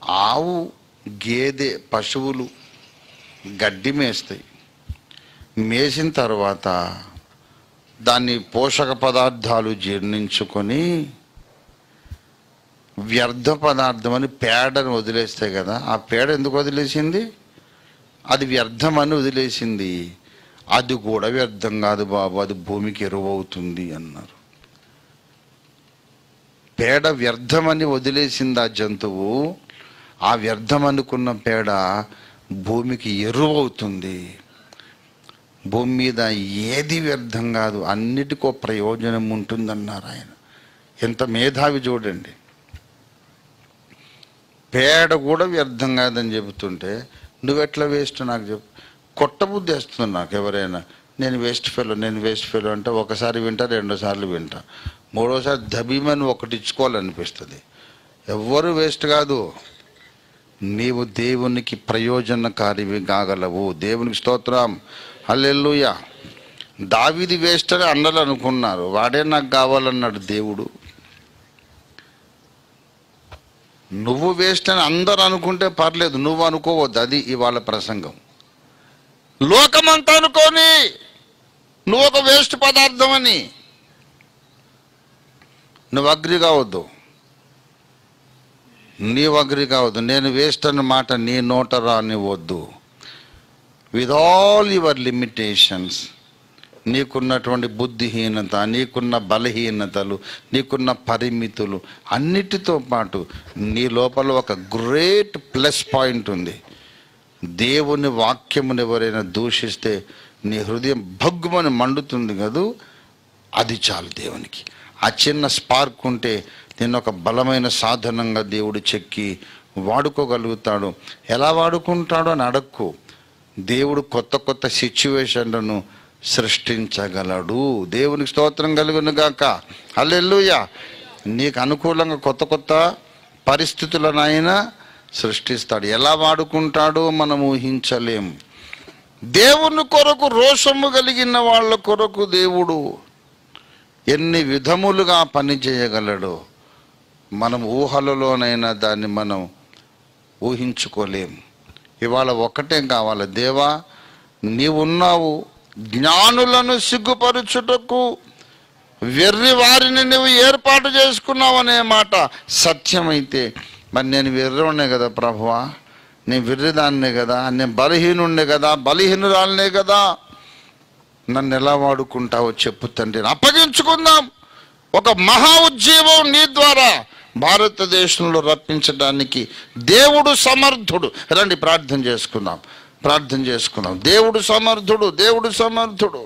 ఆవు, గేదె, పశువులు గడ్డి మేస్తాయి. మేసిన తర్వాత దాన్ని పోషక పదార్థాలు జీర్ణించుకొని వ్యర్థ పదార్థం అని పేడను వదిలేస్తాయి కదా. ఆ పేడ ఎందుకు వదిలేసింది? అది వ్యర్థమని వదిలేసింది. అది కూడా వ్యర్థం కాదు బాబు, అది భూమికి ఎరువు అవుతుంది అన్నారు. పేడ వ్యర్థమని వదిలేసింది ఆ జంతువు. ఆ వ్యర్థం అనుకున్న పేడ భూమికి ఎరువు అవుతుంది. భూమి మీద ఏది వ్యర్థం కాదు, అన్నిటికో ప్రయోజనం ఉంటుందన్నారు ఆయన. ఎంత మేధావి చూడండి. పేడ కూడా వ్యర్థం కాదని చెబుతుంటే నువ్వెట్లా వేస్ట్ నాకు చెప్పు. కొట్టబుద్ధి వేస్తుంది నాకు ఎవరైనా. నేను వేస్ట్ ఫెలో అంటే ఒకసారి వింటా, రెండోసార్లు వింటా, మూడోసారి దబీమని ఒకటి ఇచ్చుకోవాలనిపిస్తుంది. ఎవ్వరు వేస్ట్ కాదు. నీవు దేవునికి ప్రయోజనకారివి కాగలవు. దేవునికి స్తోత్రం, హల్లెలూయా. దావీదు వేస్ట్ అని అందరూ అనుకున్నారు, వాడే నాకు కావాలన్నాడు దేవుడు. నువ్వు వేస్ట్ అని అందరు అనుకుంటే పర్లేదు, నువ్వు అనుకోవద్దు. అది ఇవాళ ప్రసంగం. లోకమంతా అనుకోని నువ్వు ఒక వేస్ట్ పదార్థం అని నువ్వు అగ్రి కావద్దు. నీవు అగ్రి కావద్దు. నేను వేస్ట్ అన్న మాట నీ నోట రానివద్దు. విత్ ఆల్ యువర్ లిమిటేషన్స్, నీకున్నటువంటి బుద్ధిహీనత, నీకున్న బలహీనతలు, నీకున్న పరిమితులు అన్నిటితో పాటు నీ లోపల ఒక గ్రేట్ ప్లస్ పాయింట్ ఉంది. దేవుని వాక్యమును ఎవరైనా దూషిస్తే నీ హృదయం భగ్గుమని మండుతుంది కదూ, అది చాలు దేవునికి. ఆ చిన్న స్పార్క్ ఉంటే నేను ఒక బలమైన సాధనంగా దేవుడు చెక్కి వాడుకోగలుగుతాడు. ఎలా వాడుకుంటాడో అని అడక్కు. దేవుడు కొత్త కొత్త సిచ్యువేషన్లను సృష్టించగలడు. దేవునికి స్తోత్రం కలుగును గాక, హల్లెలూయా. నీకు అనుకూలంగా కొత్త కొత్త పరిస్థితులను ఆయన సృష్టిస్తాడు. ఎలా వాడుకుంటాడో మనం ఊహించలేం. దేవుని కొరకు రోషము కలిగిన వాళ్ళ కొరకు దేవుడు ఎన్ని విధములుగా పని చేయగలడో మనం ఊహలలోనైనా దాన్ని మనం ఊహించుకోలేం. ఇవాళ ఒక్కటే కావాలి, దేవా నీవున్నావు, జ్ఞానులను సిగ్గుపరచుటకు వెర్రి వారిని నువ్వు ఏర్పాటు చేసుకున్నావు అనే మాట సత్యమైతే, మరి నేను వెర్రివాడినే కదా ప్రభువా, నేను వెర్రిదాన్నే కదా, నేను బలహీనుండే కదా, బలహీనురాలనే కదా, నన్ను ఎలా వాడుకుంటావో చెప్పు తండ్రి. అప్పగించుకుందాం. ఒక మహా ఉజ్జీవం నీ ద్వారా భారతదేశంలో రప్పించడానికి దేవుడు సమర్థుడు. రండి ప్రార్థన చేసుకుందాం. దేవుడు సమర్థుడు, దేవుడు సమర్థుడు.